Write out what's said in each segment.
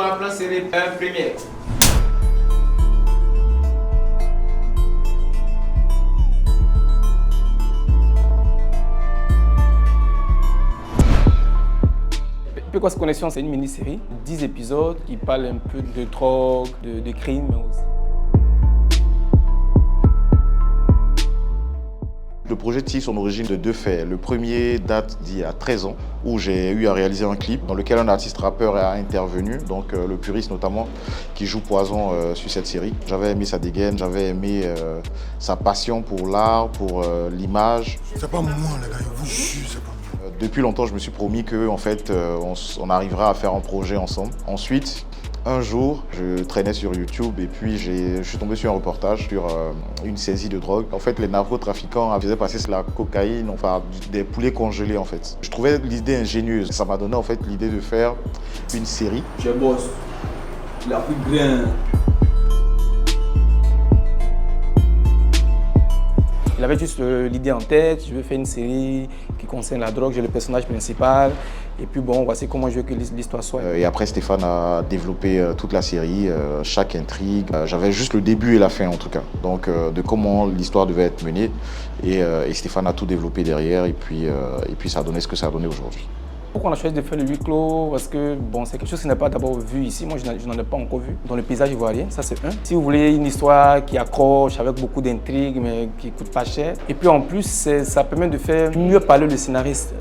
la plan série première. Precoce Connexion, c'est une mini-série, 10 épisodes qui parlent un peu de drogue, de crime aussi. Le projet tire son origine de deux faits. Le premier date d'il y a 13 ans, où j'ai eu à réaliser un clip dans lequel un artiste rappeur a intervenu, donc le Puriste notamment, qui joue Poison sur cette série. J'avais aimé sa dégaine, j'avais aimé sa passion pour l'art, pour l'image. C'est pas moi les gars, je vous jure, c'est pas moi. Depuis longtemps, je me suis promis que en fait, on arrivera à faire un projet ensemble. Ensuite, un jour, je traînais sur YouTube et puis je suis tombé sur un reportage sur une saisie de drogue. En fait, les narcotrafiquants faisaient passer la cocaïne, enfin des poulets congelés en fait. Je trouvais l'idée ingénieuse. Ça m'a donné en fait l'idée de faire une série. Je bosse la plus grande. Il avait juste l'idée en tête, je veux faire une série qui concerne la drogue, j'ai le personnage principal. Et puis bon, voici comment je veux que l'histoire soit. Et après, Stéphane a développé toute la série, chaque intrigue. J'avais juste le début et la fin en tout cas, donc de comment l'histoire devait être menée. Et Stéphane a tout développé derrière et puis ça a donné ce que ça a donné aujourd'hui. Pourquoi on a choisi de faire le huis clos? Parce que bon, c'est quelque chose qui n'est pas d'abord vu ici. Moi, je n'en ai pas encore vu. Dans le paysage ivoirien, ça c'est un. Si vous voulez une histoire qui accroche, avec beaucoup d'intrigues, mais qui ne coûte pas cher. Et puis en plus, ça permet de faire mieux parler le scénariste.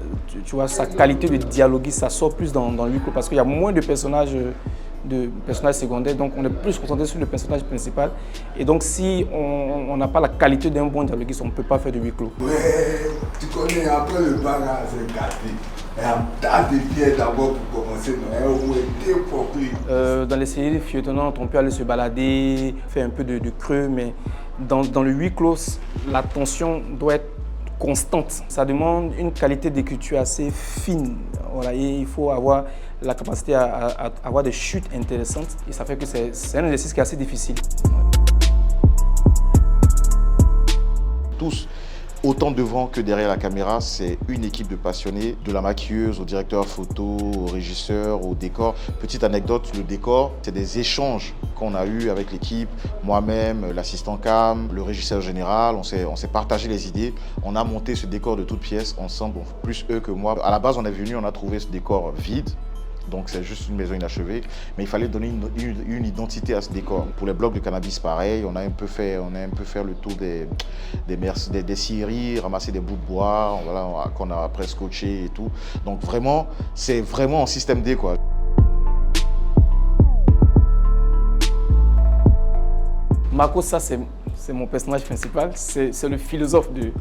Tu vois, sa qualité de dialoguiste, ça sort plus dans le huis clos parce qu'il y a moins de personnages secondaires, donc on est plus concentré sur le personnage principal. Et donc si on n'a pas la qualité d'un bon dialoguiste, on ne peut pas faire de huis clos. Ouais, tu connais, après le bar, c'est gâté. Et un tas de pierres d'abord pour commencer, dans les séries feuilletonnantes, on peut aller se balader, faire un peu de creux, mais dans le huis clos, la tension doit être constante. Ça demande une qualité d'écriture assez fine. Voilà, et il faut avoir la capacité à avoir des chutes intéressantes. Et ça fait que c'est un exercice qui est assez difficile. Tous, autant devant que derrière la caméra, c'est une équipe de passionnés, de la maquilleuse au directeur photo, au régisseur, au décor. Petite anecdote, le décor, c'est des échanges qu'on a eu avec l'équipe, moi-même, l'assistant cam, le régisseur général. On s'est partagé les idées. On a monté ce décor de toutes pièces ensemble, plus eux que moi. À la base, on est venu, on a trouvé ce décor vide. Donc c'est juste une maison inachevée, mais il fallait donner une identité à ce décor. Pour les blocs de cannabis, pareil, on a un peu fait le tour des scieries, ramasser des bouts de bois, voilà, qu'on a après scotché et tout. Donc vraiment, c'est vraiment en système D quoi. Marco, ça c'est mon personnage principal, c'est le philosophe de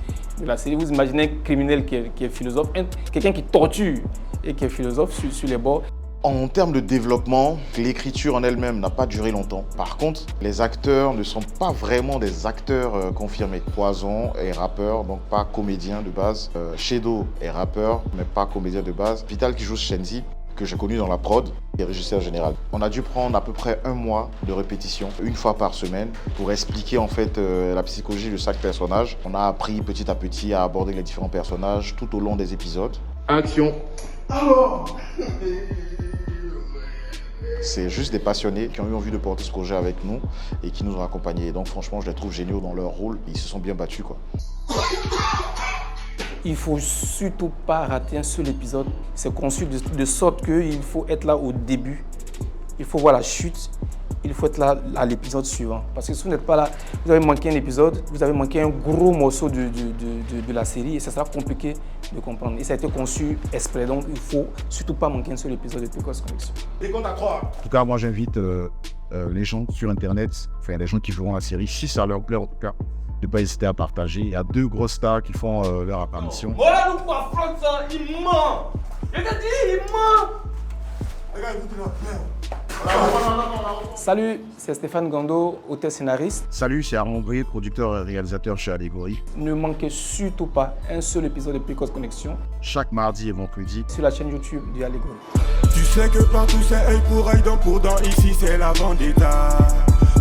la série. Vous imaginez un criminel qui est philosophe, quelqu'un qui torture et qui est philosophe sur les bords. En termes de développement, l'écriture en elle-même n'a pas duré longtemps. Par contre, les acteurs ne sont pas vraiment des acteurs confirmés. Poison est rappeur, donc pas comédien de base. Shadow est rappeur, mais pas comédien de base. Vital qui joue Shenzi, que j'ai connu dans la prod, est régisseur général. On a dû prendre à peu près 1 mois de répétition, une fois par semaine, pour expliquer en fait la psychologie de chaque personnage. On a appris petit à petit à aborder les différents personnages tout au long des épisodes. Action! Alors c'est juste des passionnés qui ont eu envie de porter ce projet avec nous et qui nous ont accompagnés. Donc franchement, je les trouve géniaux dans leur rôle. Ils se sont bien battus quoi. Il ne faut surtout pas rater un seul épisode. C'est conçu de sorte qu'il faut être là au début. Il faut voir la chute. Il faut être là à l'épisode suivant. Parce que si vous n'êtes pas là, vous avez manqué un épisode, vous avez manqué un gros morceau de la série et ça sera compliqué de comprendre. Et ça a été conçu exprès, donc il ne faut surtout pas manquer un seul épisode de Precoce Connexion. Et compte à 3. En tout cas, moi j'invite les gens sur Internet, enfin les gens qui feront la série, si ça leur plaît en tout cas, de ne pas hésiter à partager. Il y a 2 grosses stars qui font leur apparition. Voilà, nous pas France, il ment. Je te dis, il ment. Les gars, écoutez la merde. Salut, c'est Stéphane Gando, auteur-scénariste. Salut, c'est Armand Bré, producteur et réalisateur chez Allégorie. Ne manquez surtout pas un seul épisode de Precoce Connexion Chaque mardi et vendredi sur la chaîne YouTube de Allégorie. Tu sais que partout c'est œil pour œil, dent pour dent, ici c'est la vendetta.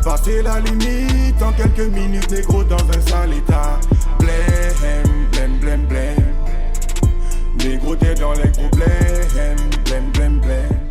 Passer la limite en quelques minutes, négro dans un sale état. Blême, blême, blême, blême. Négro t'es dans les gros blême, blême, blême, blême.